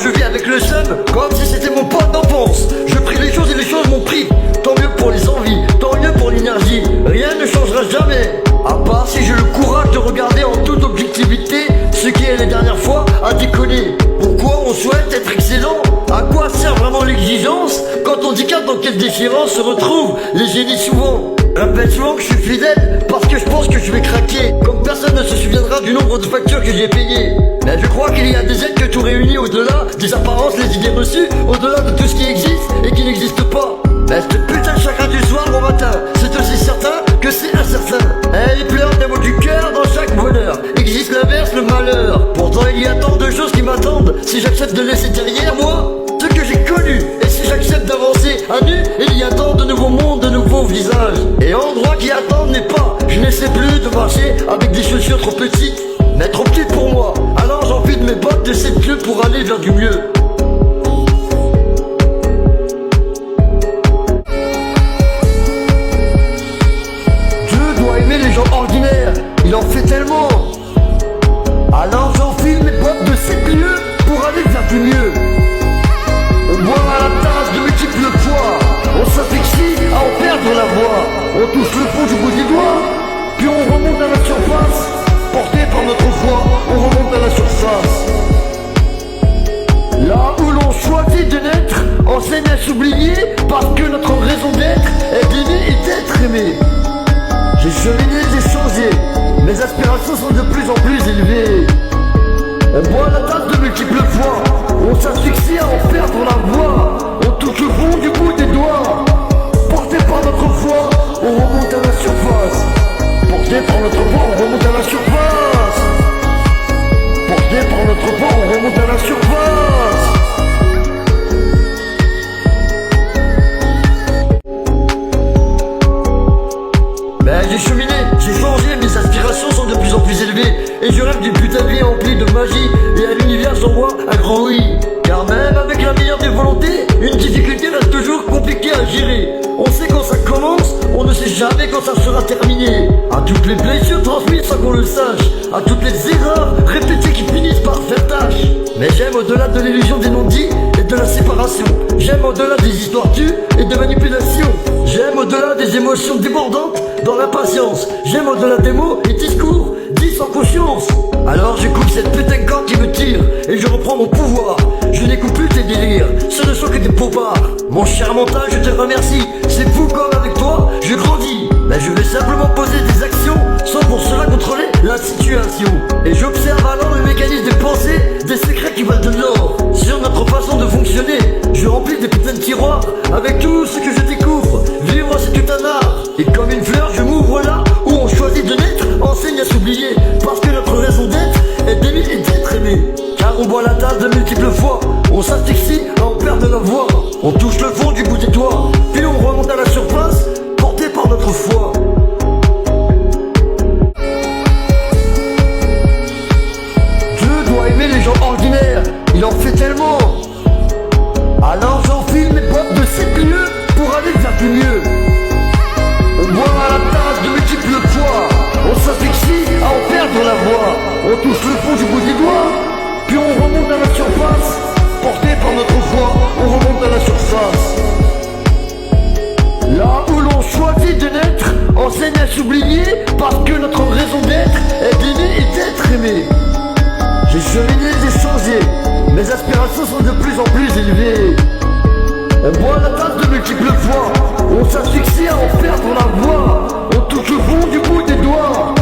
je vis avec le seum, comme si c'était mon pote d'enfance. Je prie les choses et les choses m'ont pris. Tant mieux pour les envies, tant mieux pour l'énergie. Rien ne changera jamais, à part si j'ai le courage de regarder en toute objectivité ce qui est les dernières fois à déconner. Pourquoi on souhaite être excellent? À quoi sert vraiment l'exigence quand on dit qu'à dans quelle déchéance se retrouvent les génies souvent? Répète souvent que je suis fidèle parce que je pense que je vais craquer. Comme personne ne se souviendra du nombre de factures que j'ai payées. Mais je crois qu'il y a des aides que tout réunit au-delà des apparences, les idées reçues, au-delà de tout ce qui existe et qui n'existe pas. Mais ce putain de chagrin du soir au matin, c'est aussi certain que c'est incertain. Elle pleure des mots du cœur dans chaque bonheur. Existe l'inverse, le malheur. Pourtant il y a tant de choses qui m'attendent si j'accepte de laisser derrière moi ce que j'ai connu. Et si j'accepte d'avancer à nu, il y a tant de nouveaux mondes, de nouveaux visages. Et endroits qui attendent n'est pas. Je n'essaie plus de marcher avec des chaussures trop petites, mais trop petites pour moi. Alors j'enfile mes bottes de 7 lieues pour aller vers du mieux. Les gens ordinaires, il en fait tellement. Alors j'enfile mes bottes de 7 lieues pour aller vers du mieux. On boit à la tasse de multiples fois, on s'affixie à en perdre la voix. On touche le fond du bout des doigts, puis on remonte à la surface. Porté par notre foi, on remonte à la surface. Là où l'on choisit de naître, enseigne à s'oublier, parce que notre raison d'être est d'aimer et d'être aimé. J'ai cheminé, j'ai changé, mes aspirations sont de plus en plus élevées. On boit la tasse de multiples fois, on s'asphyxie à en perdre la voix. On touche le fond du bout des doigts. Porté par notre foi, on remonte à la surface. Porté par notre foi, on remonte à la surface. Porté par notre foi, on remonte à la surface. J'ai cheminé, j'ai changé, mes aspirations sont de plus en plus élevées. Et je rêve d'une putain de vie emplie de magie. Et à l'univers sans moi, un grand oui. Car même avec la meilleure des volontés, une difficulté reste toujours compliquée à gérer. On sait quand ça commence, on ne sait jamais quand ça sera terminé. À toutes les blessures transmises sans qu'on le sache, à toutes les erreurs répétées qui finissent par faire tâche. Mais j'aime au-delà de l'illusion des non-dits et de la séparation. J'aime au-delà des histoires tues et de manipulation. J'aime au-delà des émotions débordantes dans l'impatience. J'aime au-delà des mots et discours dits sans conscience. Alors je coupe cette putain de corde qui me tire et je reprends mon pouvoir. Je n'écoute plus tes délires, ce ne sont que des paupards. Mon cher mental, je te remercie. C'est fou comme avec toi, je grandis. Mais je vais simplement poser des actions sans pour cela contrôler la situation. Et j'observe alors le mécanisme des pensées, des secrets qui valent de l'or. Sur notre façon de fonctionner, je remplis des putains de tiroirs avec tout ce que je découvre. Vivre c'est tout un art. Et comme une fleur, je m'ouvre là où on choisit de naître, enseigne à s'oublier. Parce que notre raison d'être est d'aimer et d'être aimé. Car on boit la tasse de multiples fois, on s'asphyxie à en perdre la voix. On touche le fond du bout des doigts, puis on remonte à la surface, porté par notre foi. Dieu doit aimer les gens ordinaires, il en fait tellement. Alors j'enfile mes bottes de 7 lieues pour aller vers du mieux. On boit à la tasse de multiples fois, on s'affixie à en perdre la voix. On touche le fond du bout des doigts, puis on remonte à la surface. Porté par notre foi, on remonte à la surface. Là où l'on choisit de naître, enseigne à s'oublier, parce que notre raison d'être est d'aimer et d'être aimé. J'ai cheminé, j'ai changé, mes aspirations sont de plus en plus élevées. On boit la tasse de multiples fois, on s'asphyxie à en perdre la voix. On touche le fond du bout des doigts,